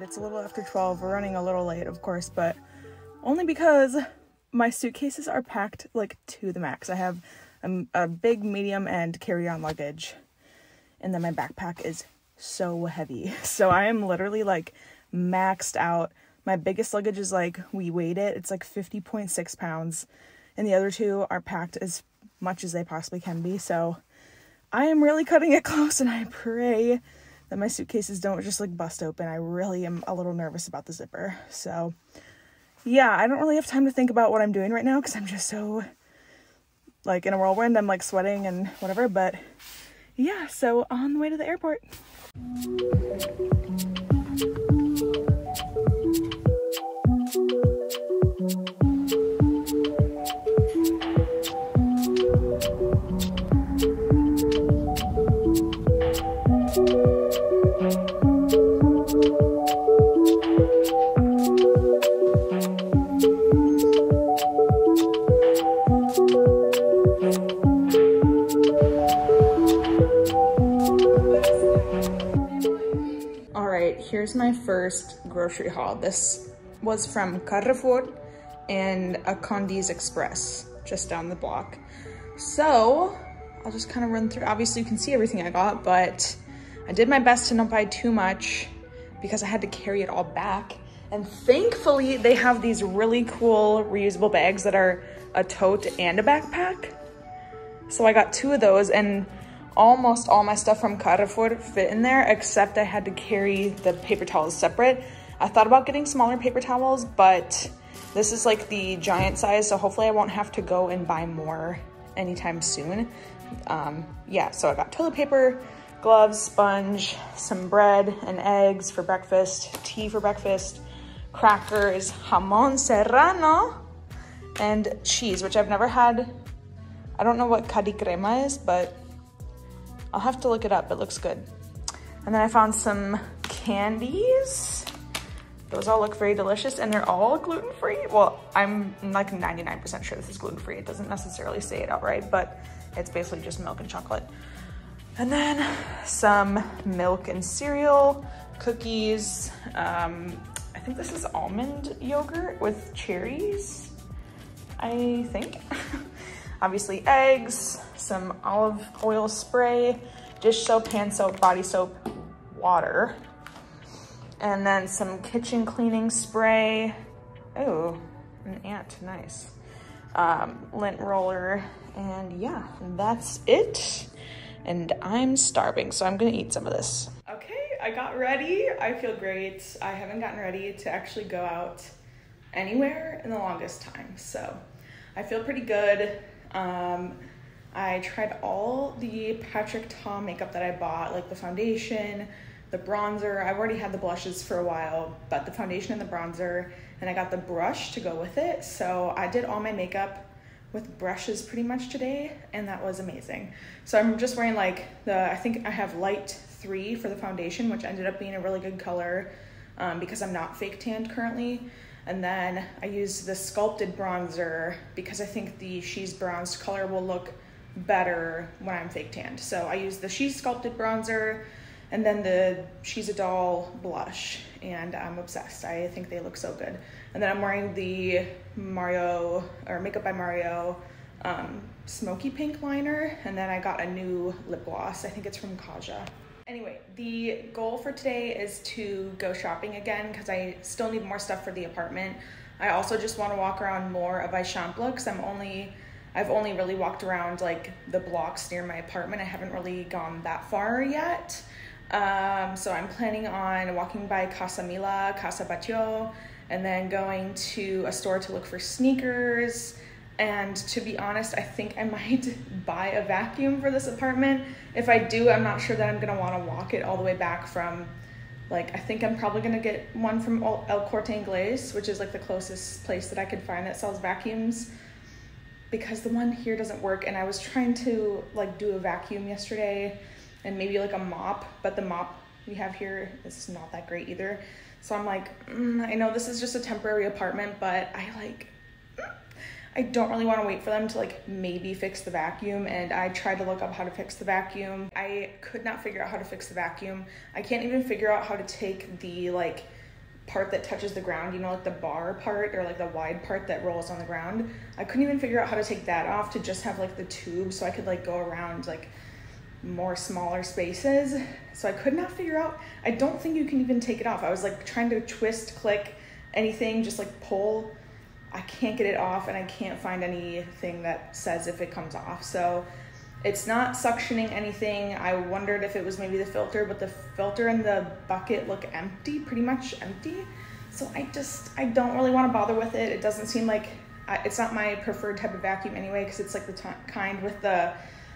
It's a little after 12. We're running a little late, of course, but only because my suitcases are packed like to the max. I have a big, medium, and carry-on luggage, and then my backpack is so heavy. So I am literally like maxed out. My biggest luggage is like, we weighed it, it's like 50.6 pounds, and the other two are packed as much as they possibly can be. So I am really cutting it close, and I pray that my suitcases don't just like bust open. I really am a little nervous about the zipper. So yeah, I don't really have time to think about what I'm doing right now because I'm just so like in a whirlwind. I'm like sweating and whatever, but yeah, so on the way to the airport. Here's my first grocery haul. This was from Carrefour and a Condi's Express just down the block. So I'll just kind of run through. Obviously you can see everything I got, but I did my best to not buy too much because I had to carry it all back. And thankfully they have these really cool reusable bags that are a tote and a backpack. So I got two of those, and almost all my stuff from Carrefour fit in there, except I had to carry the paper towels separate. I thought about getting smaller paper towels, but this is like the giant size, so hopefully I won't have to go and buy more anytime soon. Yeah, so I got toilet paper, gloves, sponge, some bread and eggs for breakfast, tea for breakfast, crackers, jamon serrano, and cheese, which I've never had. I don't know what cadi crema is, but I'll have to look it up. It looks good. And then I found some candies. Those all look very delicious, and they're all gluten-free. Well, I'm like 99% sure this is gluten-free. It doesn't necessarily say it outright, but it's basically just milk and chocolate. And then some milk and cereal, cookies. I think this is almond yogurt with cherries, I think. Obviously eggs, some olive oil spray, dish soap, hand soap, body soap, water, and then some kitchen cleaning spray. Oh, an ant, nice. Lint roller, and yeah, that's it. And I'm starving, so I'm gonna eat some of this. Okay, I got ready. I feel great. I haven't gotten ready to actually go out anywhere in the longest time, so I feel pretty good. I tried all the Patrick Ta makeup that I bought, like the foundation, the bronzer. I've already had the blushes for a while, but the foundation and the bronzer, and I got the brush to go with it. So I did all my makeup with brushes pretty much today, and that was amazing. So I'm just wearing like I think I have light 3 for the foundation, which ended up being a really good color because I'm not fake tanned currently. And then I used the sculpted bronzer because I think the She's bronzed color will look better when I'm fake tanned. So I used the She's sculpted bronzer and then the She's a Doll blush, and I'm obsessed. I think they look so good. And then I'm wearing the Mario, or Makeup by Mario, smoky pink liner, and then I got a new lip gloss. I think it's from Kaja. Anyway, the goal for today is to go shopping again because I still need more stuff for the apartment. I also just want to walk around more of Eixample because I've only really walked around like the blocks near my apartment. I haven't really gone that far yet. So I'm planning on walking by Casa Mila, Casa Batlló, and then going to a store to look for sneakers. And to be honest, I think I might buy a vacuum for this apartment. If I do, I'm not sure that I'm gonna wanna walk it all the way back from, like, I think I'm probably gonna get one from El Corte Inglés, which is like the closest place that I could find that sells vacuums. because the one here doesn't work, and I was trying to like do a vacuum yesterday and maybe like a mop, but the mop we have here is not that great either. So I'm like, I know this is just a temporary apartment, but I don't really want to wait for them to like maybe fix the vacuum. And I tried to look up how to fix the vacuum. I could not figure out how to fix the vacuum. I can't even figure out how to take the like part that touches the ground, you know, like the bar part or like the wide part that rolls on the ground. I couldn't even figure out how to take that off to just have like the tube so I could like go around like more smaller spaces. So I could not figure out, I don't think you can even take it off. I was like trying to twist, click, anything, just like pull. I can't get it off, and I can't find anything that says if it comes off. So it's not suctioning anything. I wondered if it was maybe the filter, but the filter and the bucket look empty, pretty much empty. So I don't really want to bother with it. It doesn't seem like, it's not my preferred type of vacuum anyway, because it's like the kind with the,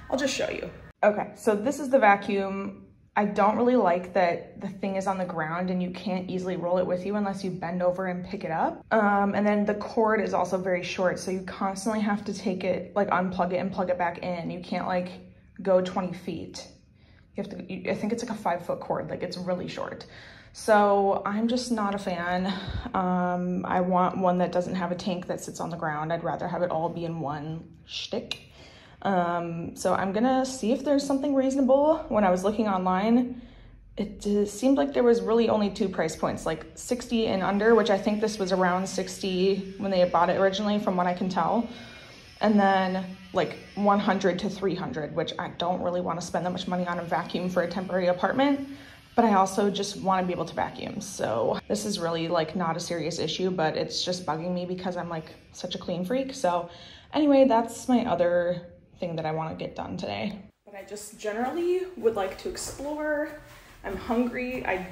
I'll just show you. Okay, so this is the vacuum. I don't really like that the thing is on the ground and you can't easily roll it with you unless you bend over and pick it up. And then the cord is also very short, so you constantly have to take it, like unplug it and plug it back in. You can't like go 20 feet. You have to, I think it's like a 5-foot cord, like it's really short. So I'm just not a fan. I want one that doesn't have a tank that sits on the ground. I'd rather have it all be in one shtick. So I'm gonna see if there's something reasonable. When I was looking online, it seemed like there was really only 2 price points, like 60 and under, which I think this was around 60 when they had bought it originally, from what I can tell. And then like 100 to 300, which I don't really want to spend that much money on a vacuum for a temporary apartment, but I also just want to be able to vacuum. So this is really like not a serious issue, but it's just bugging me because I'm like such a clean freak. So anyway, that's my other thing that I want to get done today. But I just generally would like to explore. I'm hungry. I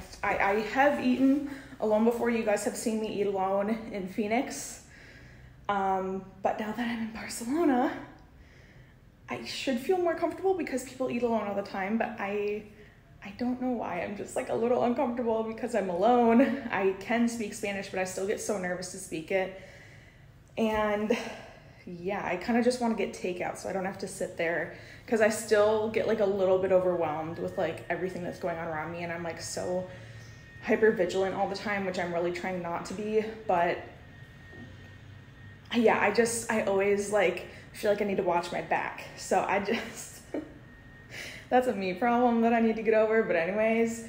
have eaten alone before. You guys have seen me eat alone in Phoenix. But now that I'm in Barcelona, I should feel more comfortable because people eat alone all the time, but I don't know why. I'm just like a little uncomfortable because I'm alone. I can speak Spanish, but I still get so nervous to speak it. And yeah, I kind of just want to get takeout so I don't have to sit there, because I still get like a little bit overwhelmed with like everything that's going on around me, and I'm like so hyper vigilant all the time, which I'm really trying not to be. But yeah, I always like feel like I need to watch my back. So I just, that's a me problem that I need to get over. But anyways,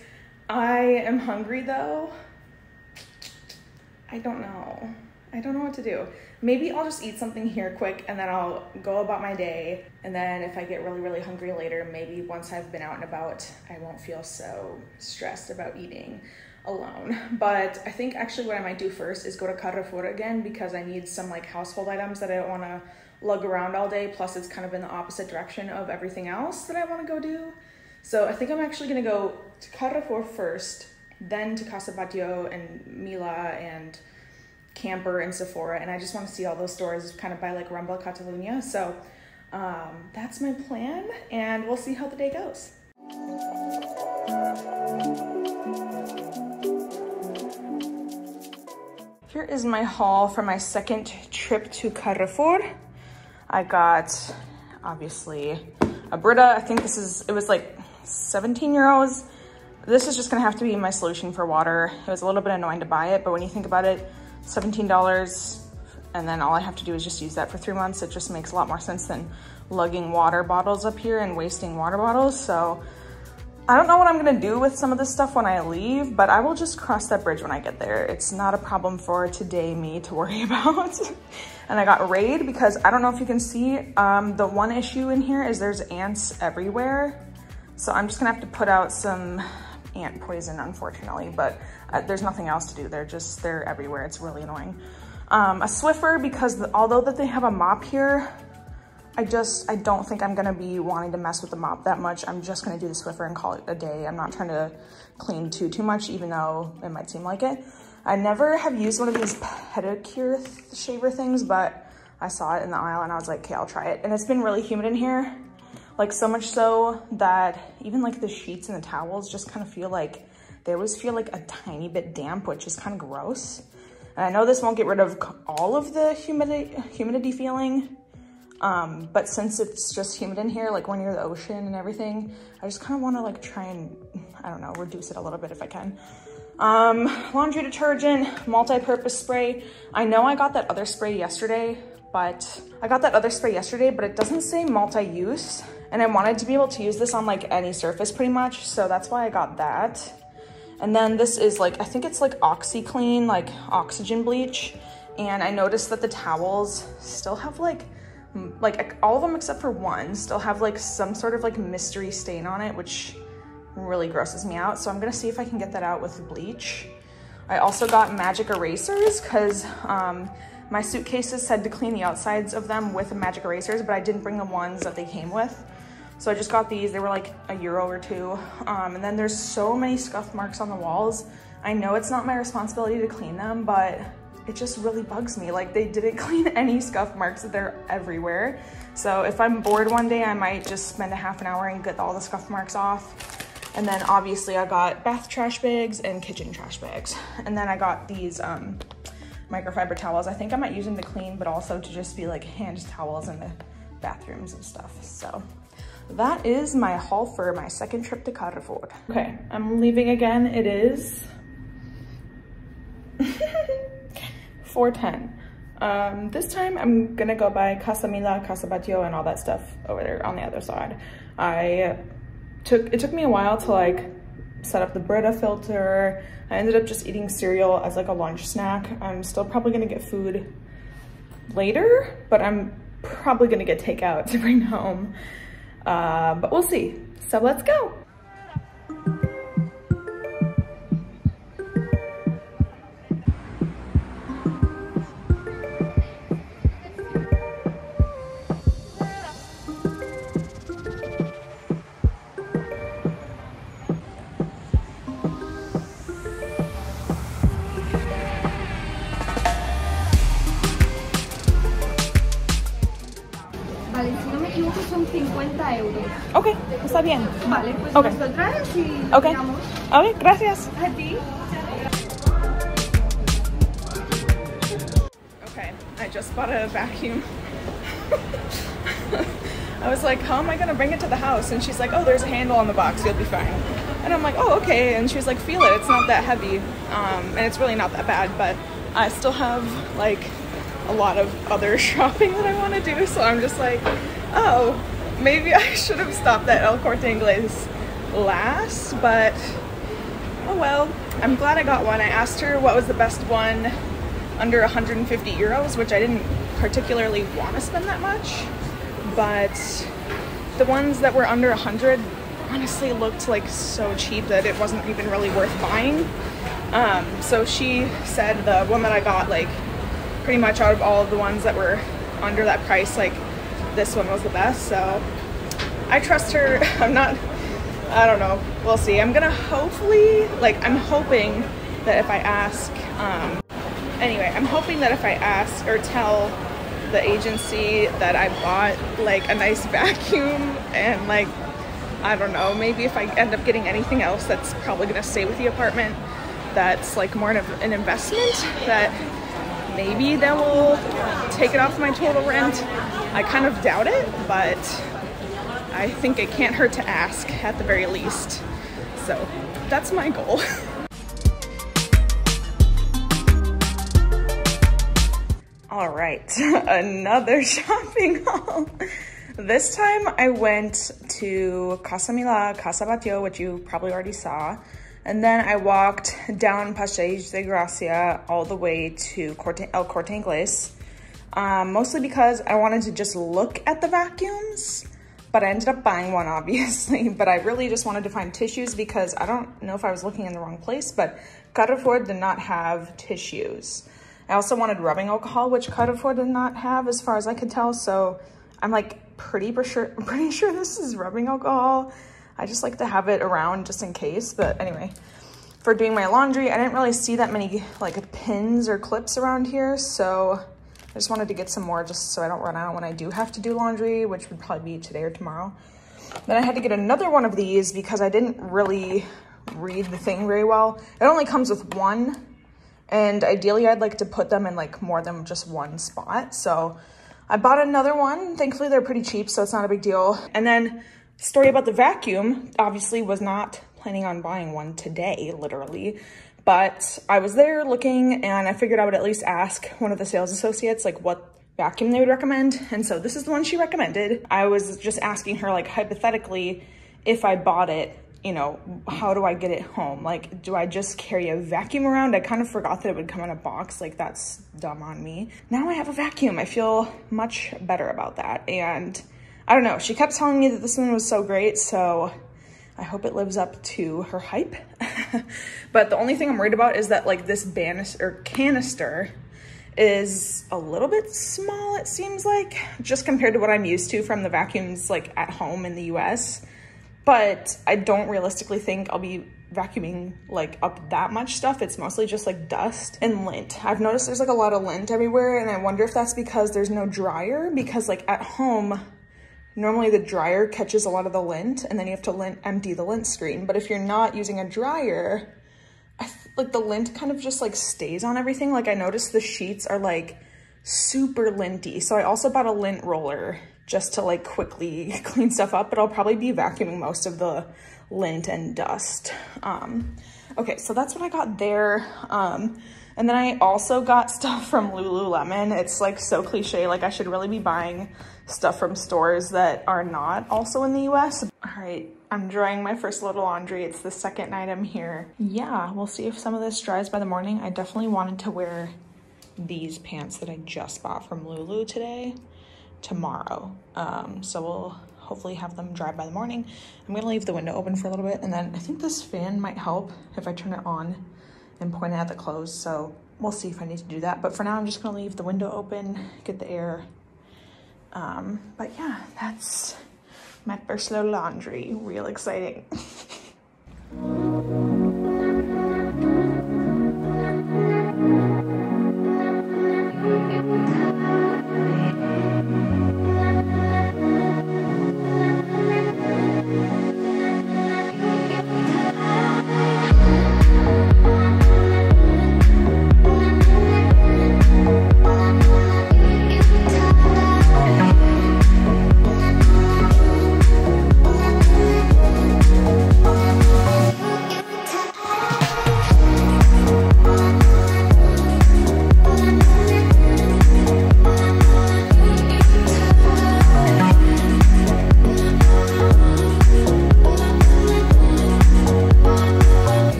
I am hungry though. I don't know what to do. Maybe I'll just eat something here quick and then I'll go about my day. And then if I get really, really hungry later, maybe once I've been out and about, I won't feel so stressed about eating alone. But I think actually what I might do first is go to Carrefour again, because I need some like household items that I don't want to lug around all day. Plus it's kind of in the opposite direction of everything else that I want to go do. So I think I'm actually going to go to Carrefour first, then to Casa Batlló and Mila and Camper and Sephora, and I just want to see all those stores kind of by like Rambla Catalunya. So that's my plan, and we'll see how the day goes. Here is my haul for my second trip to Carrefour. I got obviously a Brita. I think it was like 17 euros. This is just gonna have to be my solution for water. It was a little bit annoying to buy it, but when you think about it, $17, and then all I have to do is just use that for 3 months. It just makes a lot more sense than lugging water bottles up here and wasting water bottles. So I don't know what I'm gonna do with some of this stuff when I leave, but I will just cross that bridge when I get there. It's not a problem for today me to worry about. And I got Raid because I don't know if you can see, the one issue in here is there's ants everywhere. So I'm just gonna have to put out some ant poison, unfortunately, but there's nothing else to do. They're everywhere. It's really annoying. A Swiffer, because although that they have a mop here, I don't think I'm gonna be wanting to mess with the mop that much. I'm just gonna do the Swiffer and call it a day. I'm not trying to clean too much, even though it might seem like it. I never have used one of these pedicure shaver things, but I saw it in the aisle and I was like, okay, I'll try it. And it's been really humid in here. Like so much so that even like the sheets and the towels just kind of feel like, they always feel like a tiny bit damp, which is kind of gross. And I know this won't get rid of all of the humidity feeling, But since it's just humid in here, like we're near the ocean and everything, I just kind of want to like try and, I don't know, reduce it a little bit if I can. Laundry detergent, multi-purpose spray. I know I got that other spray yesterday, but it doesn't say multi-use, and I wanted to be able to use this on like any surface pretty much, so that's why I got that. And then this is like, I think it's like OxyClean, like oxygen bleach, and I noticed that the towels still have like all of them except for one still have like some sort of like mystery stain on it, which really grosses me out. So I'm gonna see if I can get that out with bleach. I also got magic erasers because my suitcases said to clean the outsides of them with magic erasers, but I didn't bring the ones that they came with. So I just got these. They were like €1 or €2. And then there's so many scuff marks on the walls. I know it's not my responsibility to clean them, but it just really bugs me. Like they didn't clean any scuff marks. They're everywhere. So if I'm bored one day, I might just spend a half an hour and get all the scuff marks off. And then obviously I got bath trash bags and kitchen trash bags. And then I got these microfiber towels. I think I might use them to clean, but also to just be like hand towels in the bathrooms and stuff. So that is my haul for my second trip to Carrefour. Okay, I'm leaving again. It is 4:10. This time I'm gonna go by Casa Mila, Casa Batlló, and all that stuff over there on the other side. It took me a while to like set up the Brita filter. I ended up just eating cereal as like a lunch snack. I'm still probably gonna get food later, but I'm probably gonna get takeout to bring home. But we'll see. So let's go. Vale, si no me equivoco son 50 euros. Ok, está bien. Vale, pues Okay. nos lo traes y Ok. miramos. Ok, gracias. A ti. Okay, I just bought a vacuum. I was like, how am I gonna bring it to the house? And she's like, oh, there's a handle on the box, you'll be fine. And I'm like, oh, okay. And she was like, feel it, it's not that heavy. And it's really not that bad, but I still have like a lot of other shopping that I want to do. So I'm just like, oh, maybe I should have stopped at El Corte Inglés last, but oh well. I'm glad I got one. I asked her what was the best one under 150 euros, which I didn't particularly want to spend that much, but the ones that were under 100 honestly looked like so cheap that it wasn't even really worth buying. So she said the one that I got, like pretty much out of all of the ones that were under that price, like this one was the best. So I trust her. I don't know, we'll see. I'm gonna hopefully, like I'm hoping that if I ask, I'm hoping that if I ask or tell the agency that I bought like a nice vacuum, and like, I don't know, maybe if I end up getting anything else that's probably gonna stay with the apartment, that's like more of an investment, that maybe they will take it off my total rent. I kind of doubt it, but I think it can't hurt to ask at the very least. So that's my goal. All right, another shopping haul. This time I went to Casa Mila, Casa Batlló, which you probably already saw. And then I walked down Passeig de Gracia all the way to El Corte Inglés, mostly because I wanted to just look at the vacuums, but I ended up buying one, obviously. But I really just wanted to find tissues because I don't know if I was looking in the wrong place, but Carrefour did not have tissues. I also wanted rubbing alcohol, which Carrefour did not have as far as I could tell. So I'm like pretty sure this is rubbing alcohol. I just like to have it around just in case. But anyway, for doing my laundry, I didn't really see that many like pins or clips around here. So I just wanted to get some more just so I don't run out when I do have to do laundry, which would probably be today or tomorrow. Then I had to get another one of these because I didn't really read the thing very well. It only comes with one, and ideally I'd like to put them in like more than just one spot. So I bought another one. Thankfully, they're pretty cheap, so it's not a big deal. And then story about the vacuum, obviously was not planning on buying one today, literally. But I was there looking and I figured I would at least ask one of the sales associates like what vacuum they would recommend. And so this is the one she recommended. I was just asking her like hypothetically, if I bought it, you know, how do I get it home? Like, do I just carry a vacuum around? I kind of forgot that it would come in a box. Like, that's dumb on me. Now I have a vacuum. I feel much better about that. And I don't know, she kept telling me that this one was so great, so I hope it lives up to her hype. But the only thing I'm worried about is that like this canister is a little bit small, it seems like, just compared to what I'm used to from the vacuums like at home in the US. But I don't realistically think I'll be vacuuming like up that much stuff. It's mostly just like dust and lint. I've noticed there's like a lot of lint everywhere, and I wonder if that's because there's no dryer, because like at home, normally the dryer catches a lot of the lint and then you have to empty the lint screen. But if you're not using a dryer, like the lint kind of just like stays on everything. Like I noticed the sheets are like super linty. So I also bought a lint roller just to like quickly clean stuff up, but I'll probably be vacuuming most of the lint and dust. Okay, so that's what I got there. And then I also got stuff from Lululemon. It's like so cliche, like I should really be buying stuff from stores that are not also in the US. All right, I'm drying my first load of laundry. It's the second night I'm here. Yeah, we'll see if some of this dries by the morning. I definitely wanted to wear these pants that I just bought from Lulu tomorrow. So we'll hopefully have them dry by the morning. I'm gonna leave the window open for a little bit, and then I think this fan might help if I turn it on and point it at the clothes. So we'll see if I need to do that. But for now, I'm just gonna leave the window open, get the air. But yeah, that's my first load of laundry. Real exciting.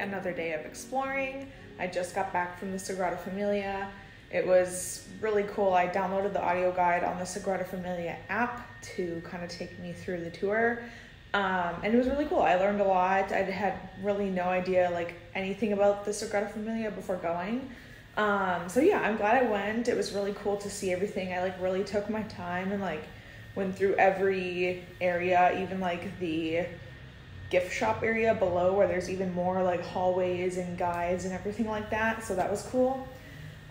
Another day of exploring. I just got back from the Sagrada Familia. It was really cool. I downloaded the audio guide on the Sagrada Familia app to kind of take me through the tour. And it was really cool. I learned a lot. I had really no idea like anything about the Sagrada Familia before going. So yeah, I'm glad I went. It was really cool to see everything. I like really took my time and like went through every area, even like the gift shop area below where there's even more like hallways and guides and everything like that. So that was cool.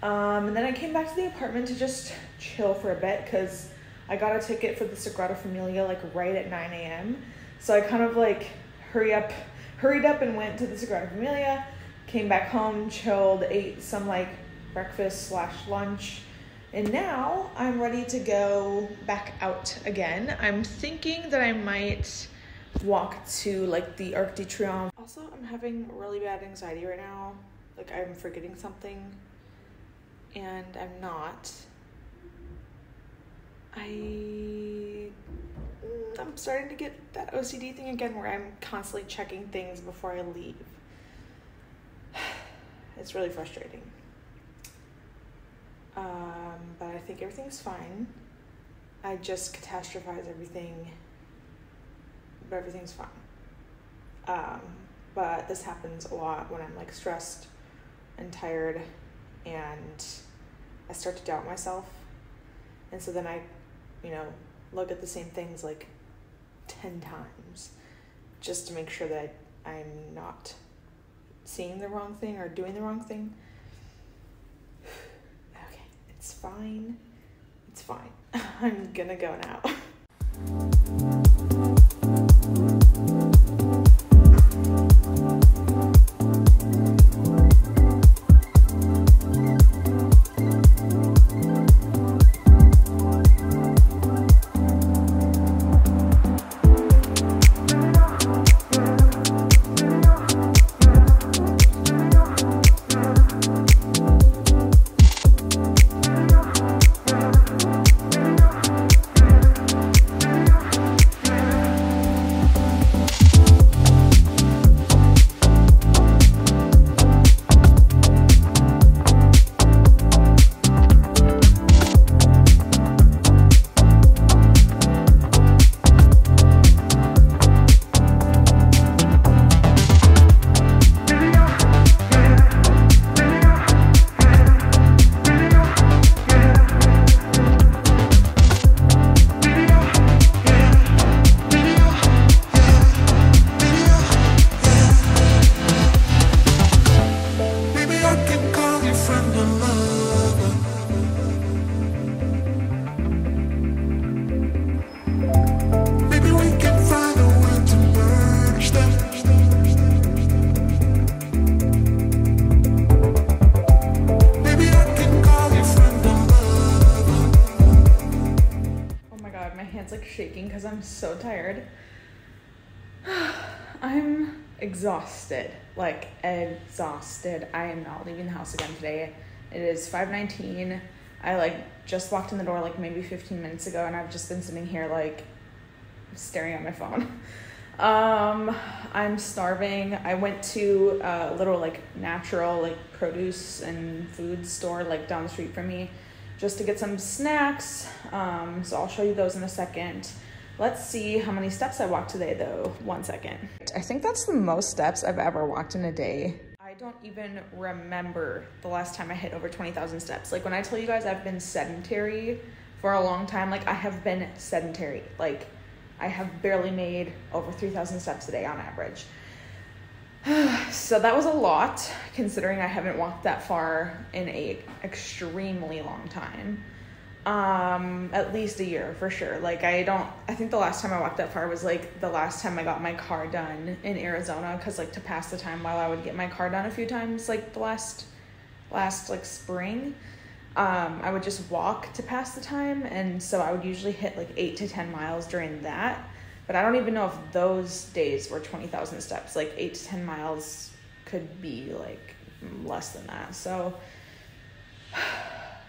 And then I came back to the apartment to just chill for a bit because I got a ticket for the Sagrada Familia like right at 9 a.m. So I kind of like hurried up and went to the Sagrada Familia, came back home, chilled, ate some like breakfast / lunch. And now I'm ready to go back out again. I'm thinking that I might walk to like the Arc de Triomphe. Also, I'm having really bad anxiety right now. Like I'm forgetting something and I'm not. I'm starting to get that OCD thing again where I'm constantly checking things before I leave. It's really frustrating. But I think everything's fine. I just catastrophize everything, but everything's fine. But this happens a lot when I'm like stressed and tired and I start to doubt myself. And so then I, you know, look at the same things like 10 times just to make sure that I'm not seeing the wrong thing or doing the wrong thing. Okay, it's fine. It's fine. I'm gonna go now. Shaking because I'm so tired. I'm exhausted, like exhausted. I am not leaving the house again today. It is 5:19. I like just walked in the door like maybe 15 minutes ago, and I've just been sitting here like staring at my phone. I'm starving. I went to a little like natural like produce and food store like down the street from me just to get some snacks. So I'll show you those in a second. Let's see how many steps I walked today though. 1 second. I think that's the most steps I've ever walked in a day. I don't even remember the last time I hit over 20,000 steps. Like when I tell you guys I've been sedentary for a long time, like I have been sedentary. Like I have barely made over 3,000 steps a day on average. So that was a lot considering I haven't walked that far in a extremely long time. At least a year for sure. Like I think the last time I walked that far was like the last time I got my car done in Arizona, because like to pass the time while I would get my car done a few times like the last like spring, I would just walk to pass the time, and so I would usually hit like 8 to 10 miles during that. But I don't even know if those days were 20,000 steps. Like 8 to 10 miles could be like less than that. So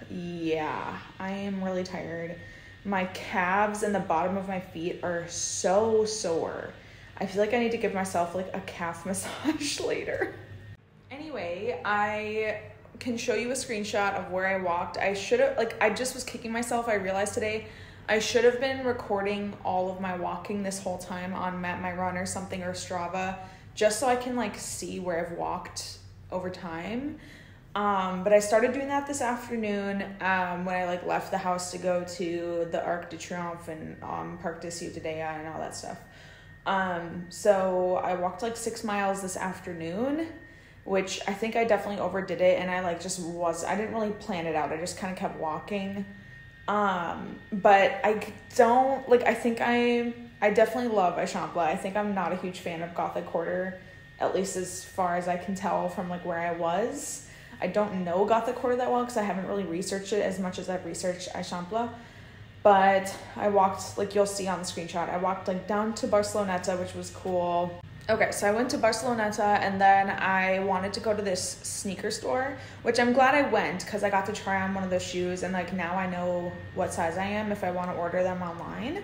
yeah, I am really tired. My calves and the bottom of my feet are so sore. I feel like I need to give myself like a calf massage later. Anyway, I can show you a screenshot of where I walked. I should have, like, I just was kicking myself. I realized today I should have been recording all of my walking this whole time on Map My Run or something, or Strava, just so I can like see where I've walked over time. But I started doing that this afternoon when I like left the house to go to the Arc de Triomphe and Parc de Ciutadella and all that stuff. So I walked like 6 miles this afternoon, which I think I definitely overdid it, and I like I didn't really plan it out. I just kind of kept walking. But I don't, like, I think I definitely love Eixample. I think I'm not a huge fan of Gothic Quarter, at least as far as I can tell from like where I was. I don't know Gothic Quarter that well because I haven't really researched it as much as I've researched Eixample. But I walked, like you'll see on the screenshot, I walked like down to Barcelona, which was cool. Okay, so I went to Barcelona, and then I wanted to go to this sneaker store, which I'm glad I went because I got to try on one of those shoes, and like now I know what size I am if I want to order them online.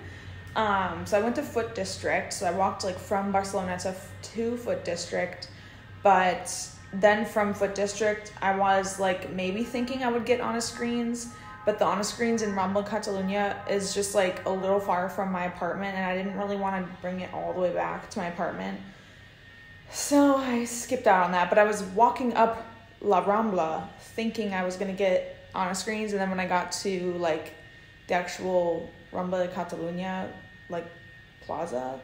So I went to Foot District. So I walked like from Barcelona to Foot District, but then from Foot District I was like maybe thinking I would get Honest Greens, but the Honest Greens in Rambla, Catalunya is just like a little far from my apartment, and I didn't really want to bring it all the way back to my apartment. So I skipped out on that, but I was walking up La Rambla thinking I was going to get Honest Greens, and then when I got to like the actual Rambla de Catalunya, like, plaza,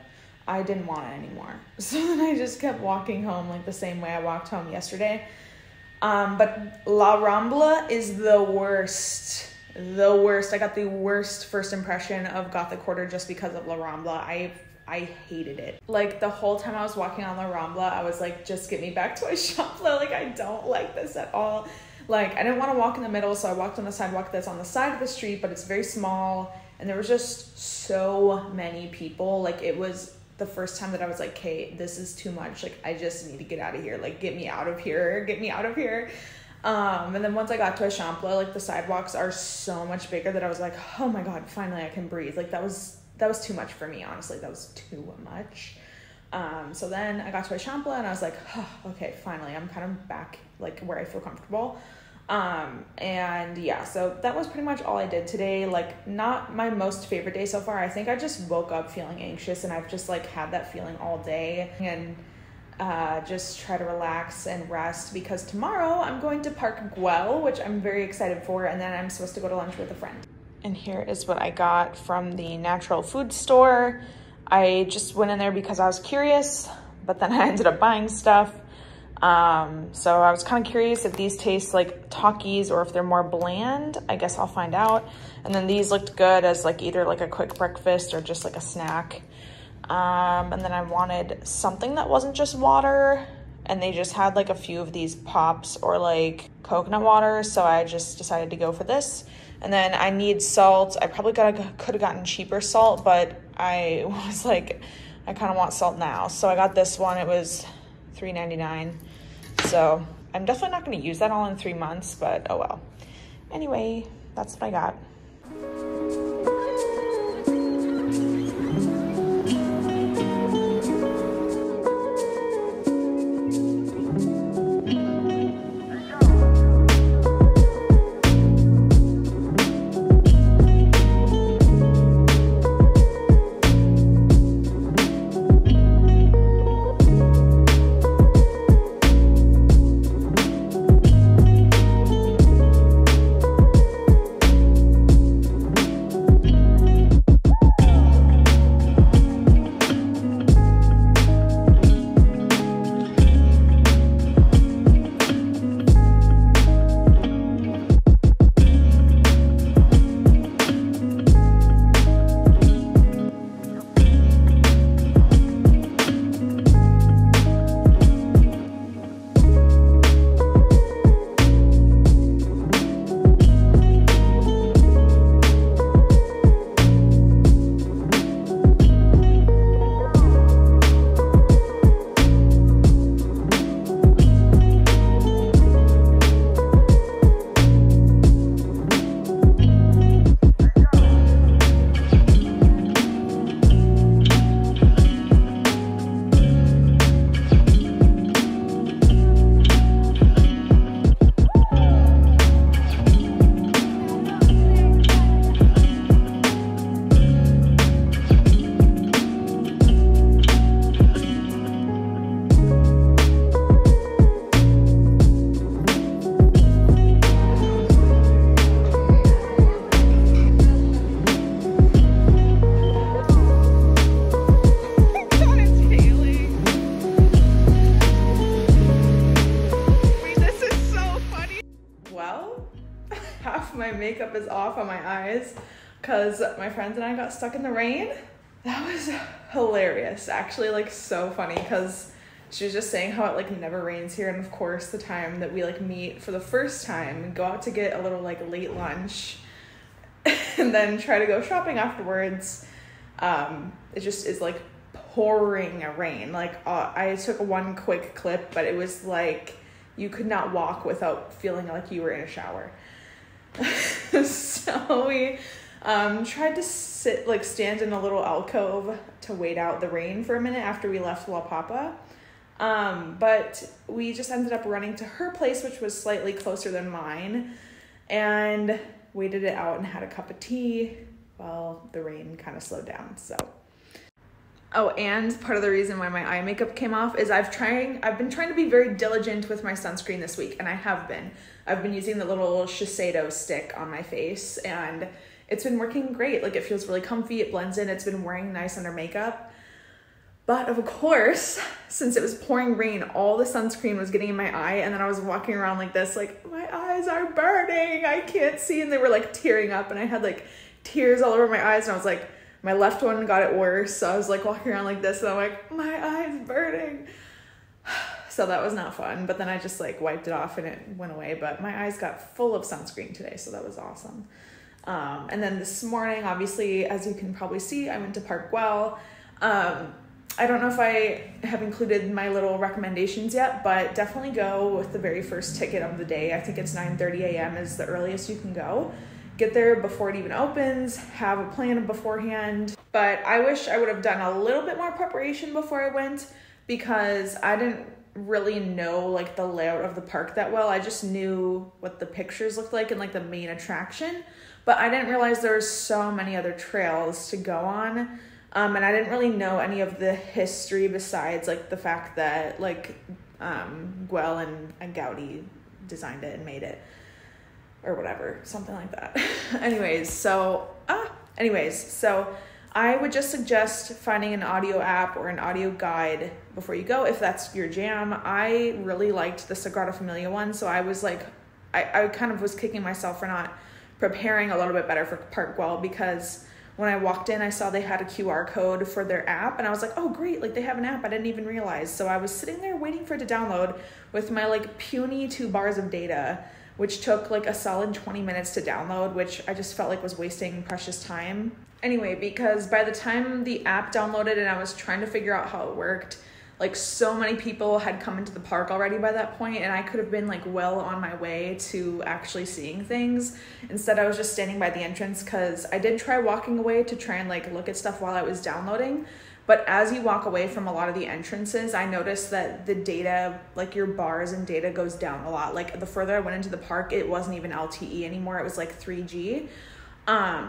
I didn't want it anymore. So then I just kept walking home, like, the same way I walked home yesterday. But La Rambla is the worst. The worst. I got the worst first impression of Gothic Quarter just because of La Rambla. I hated it. Like, the whole time I was walking on La Rambla, I was like, just get me back to Eixample. Like, I don't like this at all. Like, I didn't want to walk in the middle, so I walked on the sidewalk that's on the side of the street, but it's very small, and there was just so many people. Like, it was the first time that I was like, Kate, this is too much. Like, I just need to get out of here. Like, get me out of here. Get me out of here. And then once I got to Eixample, like, the sidewalks are so much bigger that I was like, oh my God, finally I can breathe. Like, that was too much for me, honestly. That was too much. So then I got to Eixample and I was like, oh, okay, finally, I'm kind of back, like, where I feel comfortable. And yeah, so that was pretty much all I did today. Like, not my most favorite day so far. I think I just woke up feeling anxious, and I've just, like, had that feeling all day, and just try to relax and rest, because tomorrow I'm going to Park Güell, which I'm very excited for, and then I'm supposed to go to lunch with a friend. And here is what I got from the natural food store. I just went in there because I was curious, but then I ended up buying stuff. So I was kind of curious if these taste like Takis or if they're more bland. I guess I'll find out. And then these looked good as like either like a quick breakfast or just like a snack. And then I wanted something that wasn't just water, and they just had like a few of these pops or like coconut water. So I just decided to go for this. And then I need salt. I probably could have gotten cheaper salt, but I was like, I kind of want salt now. So I got this one. It was $3.99. So I'm definitely not going to use that all in 3 months, but oh well. Anyway, that's what I got. My makeup is off on my eyes because my friends and I got stuck in the rain. That was hilarious, actually, like so funny, because she was just saying how it like never rains here, and of course the time that we like meet for the first time and go out to get a little like late lunch and then try to go shopping afterwards, it just is like pouring rain. Like I took one quick clip, but it was like you could not walk without feeling like you were in a shower. So we tried to stand in a little alcove to wait out the rain for a minute after we left La Papa, but we just ended up running to her place, which was slightly closer than mine, and waited it out and had a cup of tea while the rain kind of slowed down. So oh, and part of the reason why my eye makeup came off is I've been trying to be very diligent with my sunscreen this week, and I have been. I've been using the little Shiseido stick on my face, and it's been working great. Like it feels really comfy, it blends in, it's been wearing nice under makeup. But of course, since it was pouring rain, all the sunscreen was getting in my eye, and then I was walking around like this, like my eyes are burning, I can't see, and they were like tearing up, and I had like tears all over my eyes, and I was like, my left one got it worse, so I was like walking around like this, and I'm like, my eye's burning. So that was not fun, but then I just like wiped it off and it went away, but my eyes got full of sunscreen today, so that was awesome. And then this morning, obviously, as you can probably see, I went to Park Güell. I don't know if I have included my little recommendations yet, but definitely go with the very first ticket of the day. I think it's 9:30 a.m. is the earliest you can go. Get there before it even opens, have a plan beforehand. But I wish I would have done a little bit more preparation before I went, because I didn't really know like the layout of the park that well. I just knew what the pictures looked like and like the main attraction, but I didn't realize there was so many other trails to go on. And I didn't really know any of the history besides like the fact that like Güell and Gaudi designed it and made it, or whatever, something like that. Anyways, so I would just suggest finding an audio app or an audio guide before you go, if that's your jam. I really liked the Sagrada Familia one, so I was like, I kind of was kicking myself for not preparing a little bit better for Park Güell, because when I walked in, I saw they had a QR code for their app, and I was like, oh great, like they have an app, I didn't even realize. So I was sitting there waiting for it to download with my like puny 2 bars of data, which took like a solid 20 minutes to download, which I just felt like was wasting precious time. Anyway, because by the time the app downloaded and I was trying to figure out how it worked, like so many people had come into the park already by that point, and I could have been like well on my way to actually seeing things. Instead, I was just standing by the entrance, because I did try walking away to try and like look at stuff while I was downloading. But as you walk away from a lot of the entrances, I noticed that the data, like your bars and data goes down a lot. Like the further I went into the park, it wasn't even LTE anymore. It was like 3G.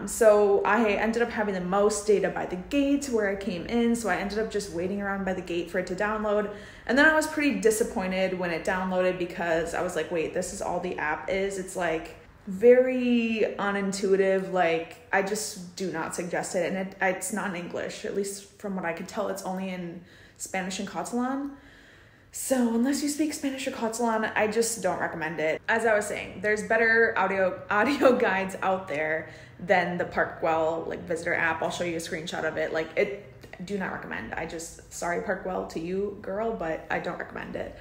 So I ended up having the most data by the gate where I came in. So I ended up just waiting around by the gate for it to download. And then I was pretty disappointed when it downloaded, because I was like, wait, this is all the app is? It's like very unintuitive. Like I just do not suggest it. And it's not in English, at least from what I could tell. It's only in Spanish and Catalan. So unless you speak Spanish or Catalan, I just don't recommend it. As I was saying, there's better audio guides out there than the Park Güell like visitor app. I'll show you a screenshot of it. Like it, do not recommend. Sorry Park Güell to you, girl, but I don't recommend it.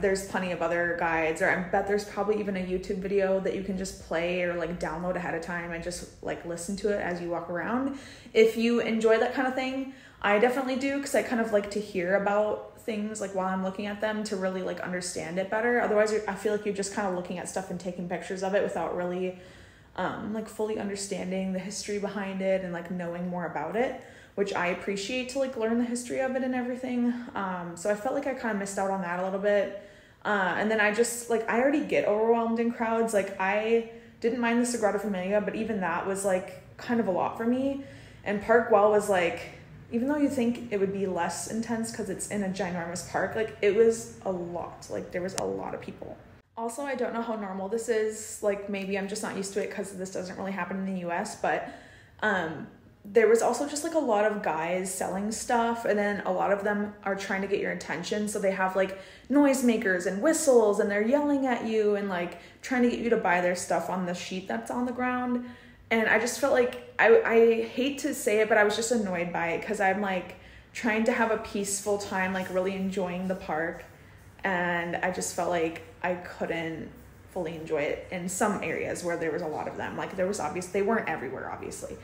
There's plenty of other guides, or I bet there's probably even a YouTube video that you can just play or like download ahead of time and just like listen to it as you walk around. If you enjoy that kind of thing, I definitely do, because I kind of like to hear about things like while I'm looking at them to really like understand it better. Otherwise, I feel like you're just kind of looking at stuff and taking pictures of it without really like fully understanding the history behind it and like knowing more about it, which I appreciate to like learn the history of it and everything. So I felt like I kind of missed out on that a little bit. And then I just like, I already get overwhelmed in crowds. Like I didn't mind the Sagrada Familia, but even that was like kind of a lot for me. And Park Güell was like, even though you think it would be less intense because it's in a ginormous park, like it was a lot. Like there was a lot of people. Also, I don't know how normal this is. Like maybe I'm just not used to it because this doesn't really happen in the US, but there was also just like a lot of guys selling stuff, and then a lot of them are trying to get your attention. So they have like noisemakers and whistles, and they're yelling at you and like trying to get you to buy their stuff on the sheet that's on the ground. And I just felt like, I hate to say it, but I was just annoyed by it, because I'm like trying to have a peaceful time, like really enjoying the park. And I just felt like I couldn't fully enjoy it in some areas where there was a lot of them. Like there was they weren't everywhere, obviously.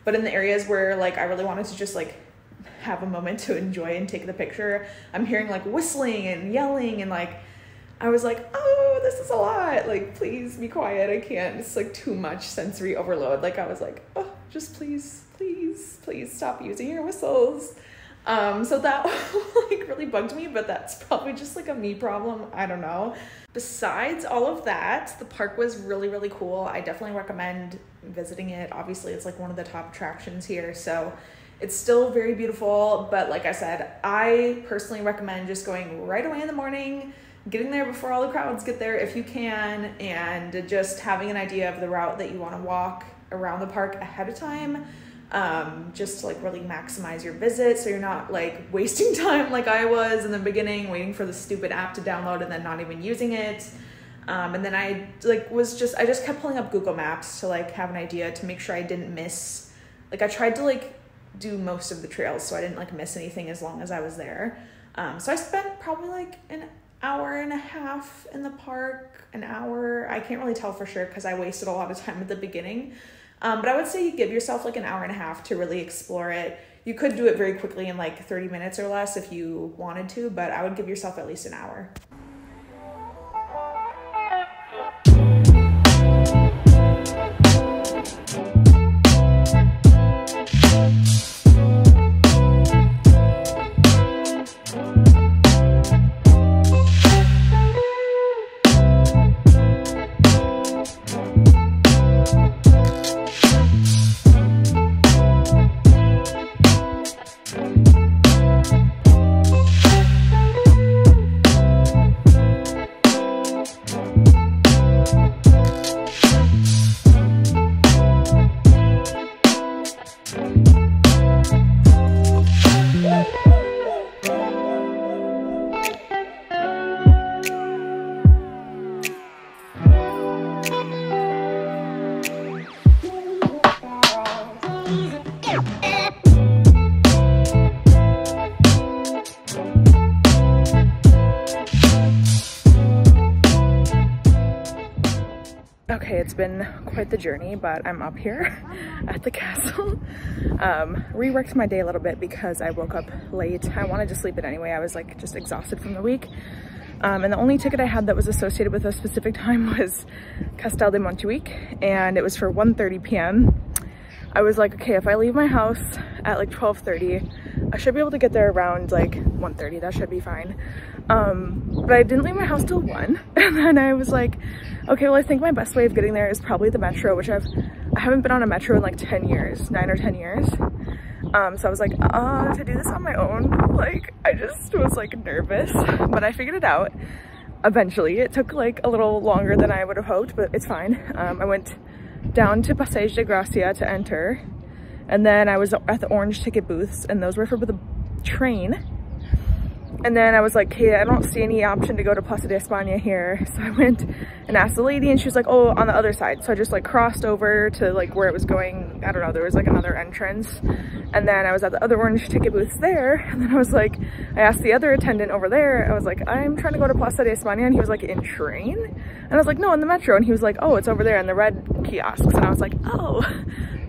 But in the areas where like I really wanted to just like have a moment to enjoy and take the picture, I'm hearing like whistling and yelling, and like I was like, oh, this is a lot. Like, please be quiet. I can't. It's like too much sensory overload. Like I was like, oh, just please stop using your whistles. So that like really bugged me, but that's probably just like a me problem. I don't know. Besides all of that, the park was really, really cool. I definitely recommend visiting it. Obviously, it's like one of the top attractions here, so it's still very beautiful. But like I said, I personally recommend just going right away in the morning, getting there before all the crowds get there if you can, and just having an idea of the route that you want to walk around the park ahead of time, just to like really maximize your visit, so you're not like wasting time like I was in the beginning, waiting for the stupid app to download and then not even using it. And then I just kept pulling up Google Maps to like have an idea, to make sure I didn't miss, like I tried to like do most of the trails so I didn't like miss anything as long as I was there. So I spent probably like an hour and a half in the park, an hour. I can't really tell for sure because I wasted a lot of time at the beginning. But I would say you give yourself like an hour and a half to really explore it. You could do it very quickly in like 30 minutes or less if you wanted to, but I would give yourself at least an hour. Okay, it's been quite the journey, but I'm up here at the castle. Reworked my day a little bit because I woke up late. I wanted to sleep it anyway. I was like just exhausted from the week. And the only ticket I had that was associated with a specific time was Castel de Montjuic, and it was for 1:30 p.m. I was like, okay, if I leave my house at like 12:30, I should be able to get there around like 1:30. That should be fine. But I didn't leave my house till 1, and then I was like, okay, well, I think my best way of getting there is probably the metro, which I haven't been on a metro in like 10 years, 9 or 10 years. So I was like, to do this on my own, like, I just was like nervous, but I figured it out eventually. It took like a little longer than I would have hoped, but it's fine. I went down to Passeig de Gracia to enter, and then I was at the orange ticket booths, and those were for the train. And then I was like, hey, I don't see any option to go to Plaza de España here. So I went and asked the lady, and she was like, oh, on the other side. So I just like crossed over to like where it was going. I don't know, there was like another entrance. And then I was at the other orange ticket booths there. And then I was like, I asked the other attendant over there, I was like, I'm trying to go to Plaza de España. And he was like, in train? And I was like, no, in the metro. And he was like, oh, it's over there in the red kiosks. And I was like, oh,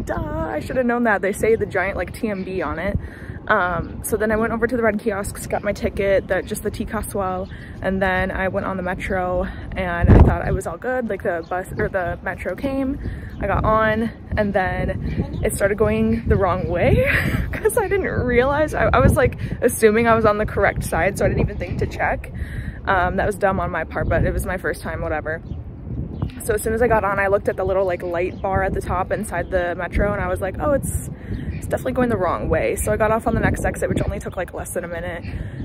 duh, I should have known that. They say the giant like TMB on it. So then I went over to the red kiosks, got my ticket, just the T-Casual, and then I went on the metro, and I thought I was all good. Like the bus or the metro came, I got on, and then it started going the wrong way because I didn't realize. I was like assuming I was on the correct side, so I didn't even think to check. That was dumb on my part, but it was my first time, whatever. So as soon as I got on, I looked at the little like light bar at the top inside the metro, and I was like, oh, it's definitely going the wrong way. So I got off on the next exit, which only took like less than a minute.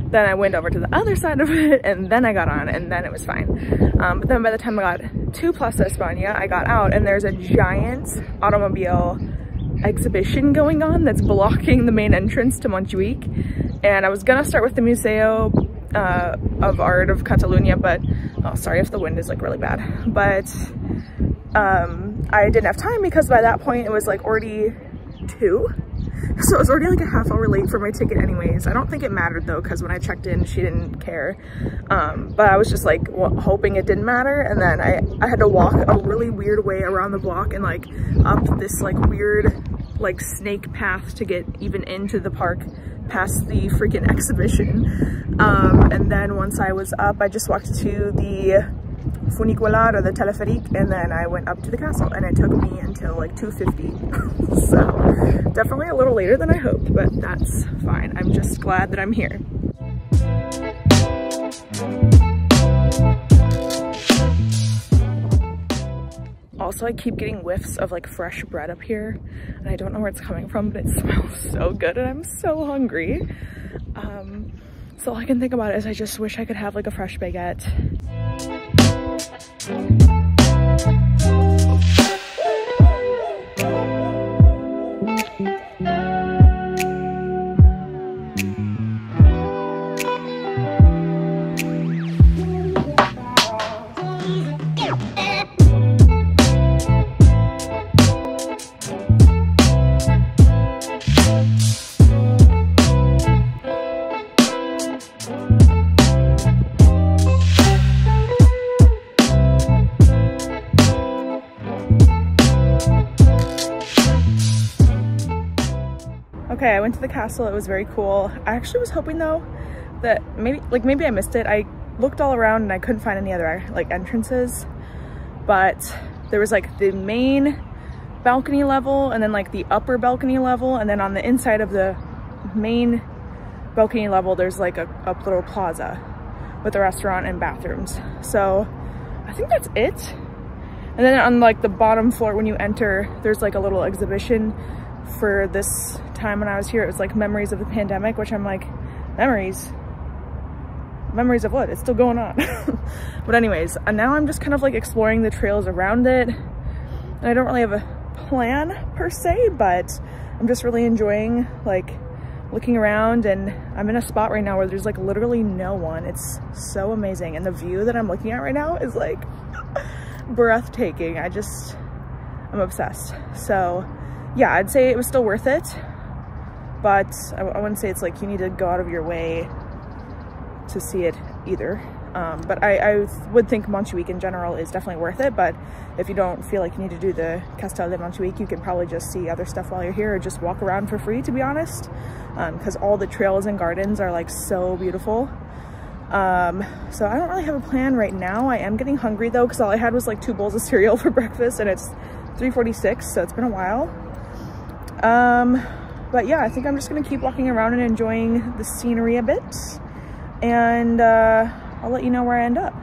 Then I went over to the other side of it, and then I got on, and then it was fine. But then by the time I got to Plaza España, I got out, and there's a giant automobile exhibition going on that's blocking the main entrance to Montjuic. And I was gonna start with the Museo of Art of Catalonia, but oh, sorry if the wind is like really bad, but I didn't have time because by that point it was like already 2, so I was already like a half hour late for my ticket anyways. I don't think it mattered though, because when I checked in she didn't care, but I was just like hoping it didn't matter. And then I had to walk a really weird way around the block and like up this like weird like snake path to get even into the park past the freaking exhibition. And then once I was up, I just walked to the funicular or the teleferic, and then I went up to the castle, and it took me until like 2:50. So definitely a little later than I hoped, but that's fine. I'm just glad that I'm here. Also, I keep getting whiffs of like fresh bread up here, and I don't know where it's coming from, but it smells so good, and I'm so hungry. So all I can think about is I just wish I could have like a fresh baguette. the castle. It was very cool. I actually was hoping though that maybe I missed it. I looked all around and I couldn't find any other like entrances, but there was like the main balcony level and then like the upper balcony level, and then on the inside of the main balcony level there's like a little plaza with a restaurant and bathrooms. So I think that's it. And then on like the bottom floor when you enter, there's like a little exhibition for this time when I was here. It was like memories of the pandemic, which I'm like, memories of what? It's still going on. But anyways, and now I'm just kind of like exploring the trails around it. And I don't really have a plan per se, but I'm just really enjoying like looking around, and I'm in a spot right now where there's like literally no one. It's so amazing, and the view that I'm looking at right now is like breathtaking. I'm obsessed. So yeah, I'd say it was still worth it, but I wouldn't say it's like you need to go out of your way to see it either. But I would think Montjuic in general is definitely worth it, but if you don't feel like you need to do the Castel de Montjuic, you can probably just see other stuff while you're here, or just walk around for free, to be honest, because all the trails and gardens are like so beautiful. So I don't really have a plan right now. I am getting hungry though, because all I had was like 2 bowls of cereal for breakfast, and it's 3:46, so it's been a while. But yeah, I think I'm just gonna keep walking around and enjoying the scenery a bit, and I'll let you know where I end up.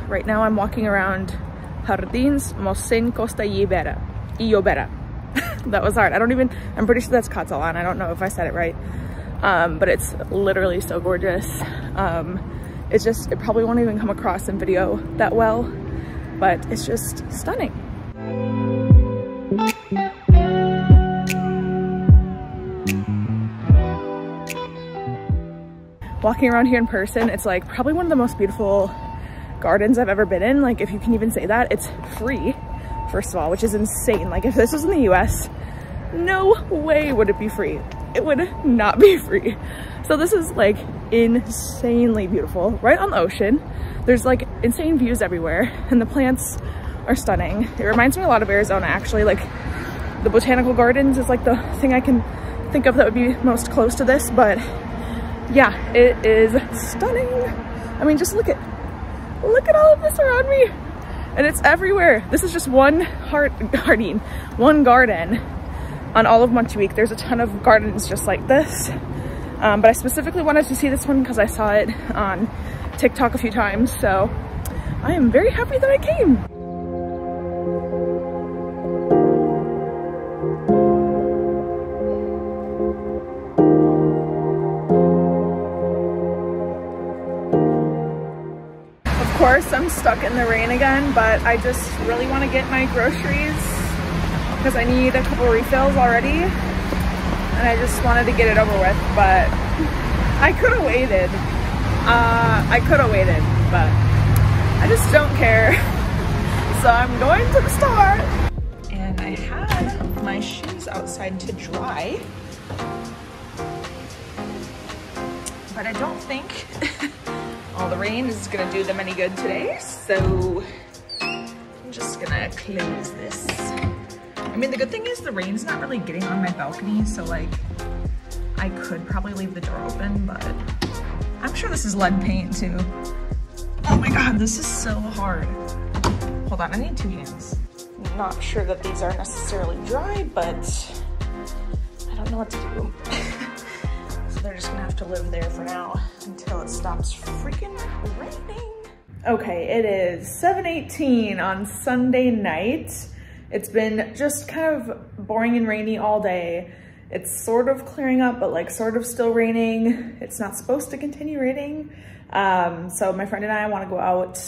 Right now I'm walking around Jardins Mossen Costa Iobera. That was hard. I'm pretty sure that's Catalan. I don't know if I said it right. But it's literally so gorgeous. It probably won't even come across in video that well, but it's just stunning. Walking around here in person, it's like probably one of the most beautiful gardens I've ever been in. Like, if you can even say that. It's free, first of all, which is insane. Like, if this was in the US, no way would it be free. It would not be free. So this is like insanely beautiful, right on the ocean. There's like insane views everywhere, and the plants are stunning. It reminds me a lot of Arizona, actually. Like, the botanical gardens is like the thing I can think of that would be most close to this, but yeah, it is stunning. I mean, just look at all of this around me, and it's everywhere. This is just one one garden on all of Montjuic. There's a ton of gardens just like this, but I specifically wanted to see this one because I saw it on TikTok a few times, so I am very happy that I came. Of course, I'm stuck in the rain again, but I just really want to get my groceries because I need a couple refills already, and I just wanted to get it over with, but I could have waited. But I just don't care. So I'm going to the store. And I had my shoes outside to dry, but I don't think all the rain is gonna do them any good today, so I'm just gonna close this. I mean, the good thing is the rain's not really getting on my balcony, so like I could probably leave the door open, but I'm sure this is lead paint too. Oh my god, this is so hard. Hold on, I need 2 hands. I'm not sure that these are necessarily dry, but I don't know what to do. So they're just gonna have to live there for now until it stops freaking raining. Okay, it is 7:18 on Sunday night. It's been just kind of boring and rainy all day. It's sort of clearing up, but like sort of still raining. It's not supposed to continue raining. So my friend and I want to go out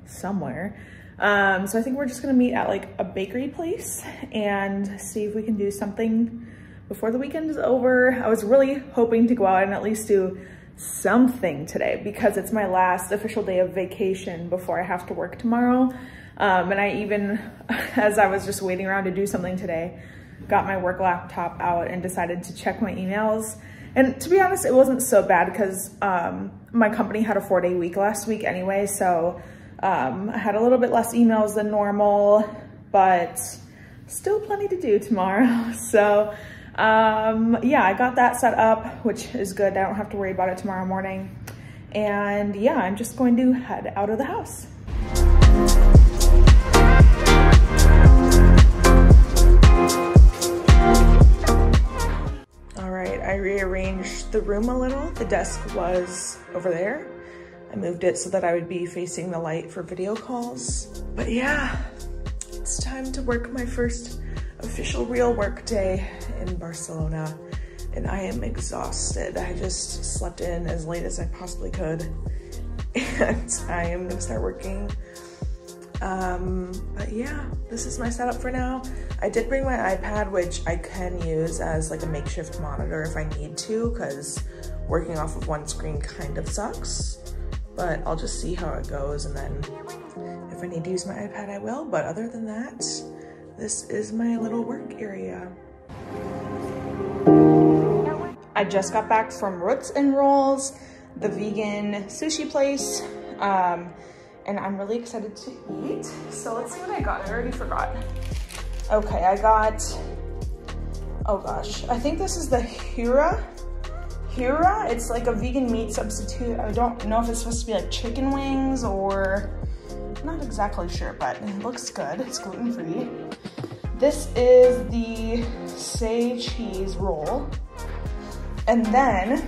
somewhere. So I think we're just gonna meet at like a bakery place and see if we can do something before the weekend is over. I was really hoping to go out and at least do something today because it's my last official day of vacation before I have to work tomorrow. And I even, as I was just waiting around to do something today, got my work laptop out and decided to check my emails. And to be honest, it wasn't so bad because my company had a 4-day week last week anyway, so I had a little bit less emails than normal, but still plenty to do tomorrow. So yeah, I got that set up, which is good. I don't have to worry about it tomorrow morning. And yeah, I'm just going to head out of the house. All right, I rearranged the room a little. The desk was over there. I moved it so that I would be facing the light for video calls. But yeah, it's time to work my first official real work day in Barcelona. And I am exhausted. I just slept in as late as I possibly could. And I am gonna start working. But yeah, this is my setup for now. I did bring my iPad, which I can use as like a makeshift monitor if I need to, because working off of one screen kind of sucks. But I'll just see how it goes, and then if I need to use my iPad, I will. But other than that, this is my little work area. I just got back from Roots and Rolls, the vegan sushi place, and I'm really excited to eat. So let's see what I got. I already forgot. Okay, I got, oh gosh, I think this is the Hura. It's like a vegan meat substitute. I don't know if it's supposed to be like chicken wings or, not exactly sure, but it looks good. It's gluten-free. This is the say cheese roll. And then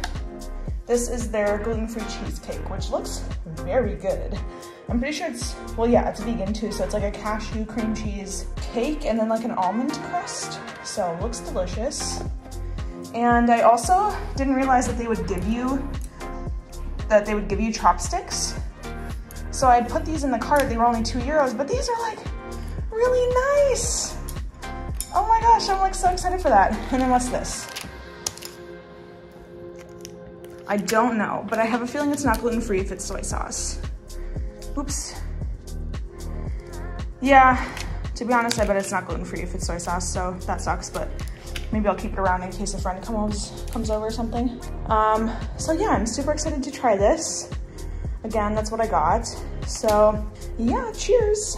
this is their gluten-free cheesecake, which looks very good. I'm pretty sure it's, well, yeah, it's vegan too. So it's like a cashew cream cheese cake and then like an almond crust. So it looks delicious. And I also didn't realize that they would give you chopsticks. So I put these in the cart. They were only €2, but these are like really nice. Oh my gosh, I'm like so excited for that. And then what's this? I don't know, but I have a feeling it's not gluten-free if it's soy sauce. Oops. Yeah, to be honest, I bet it's not gluten-free if it's soy sauce, so that sucks, but maybe I'll keep it around in case a friend comes over or something. So yeah, I'm super excited to try this. Again, that's what I got. So yeah, cheers.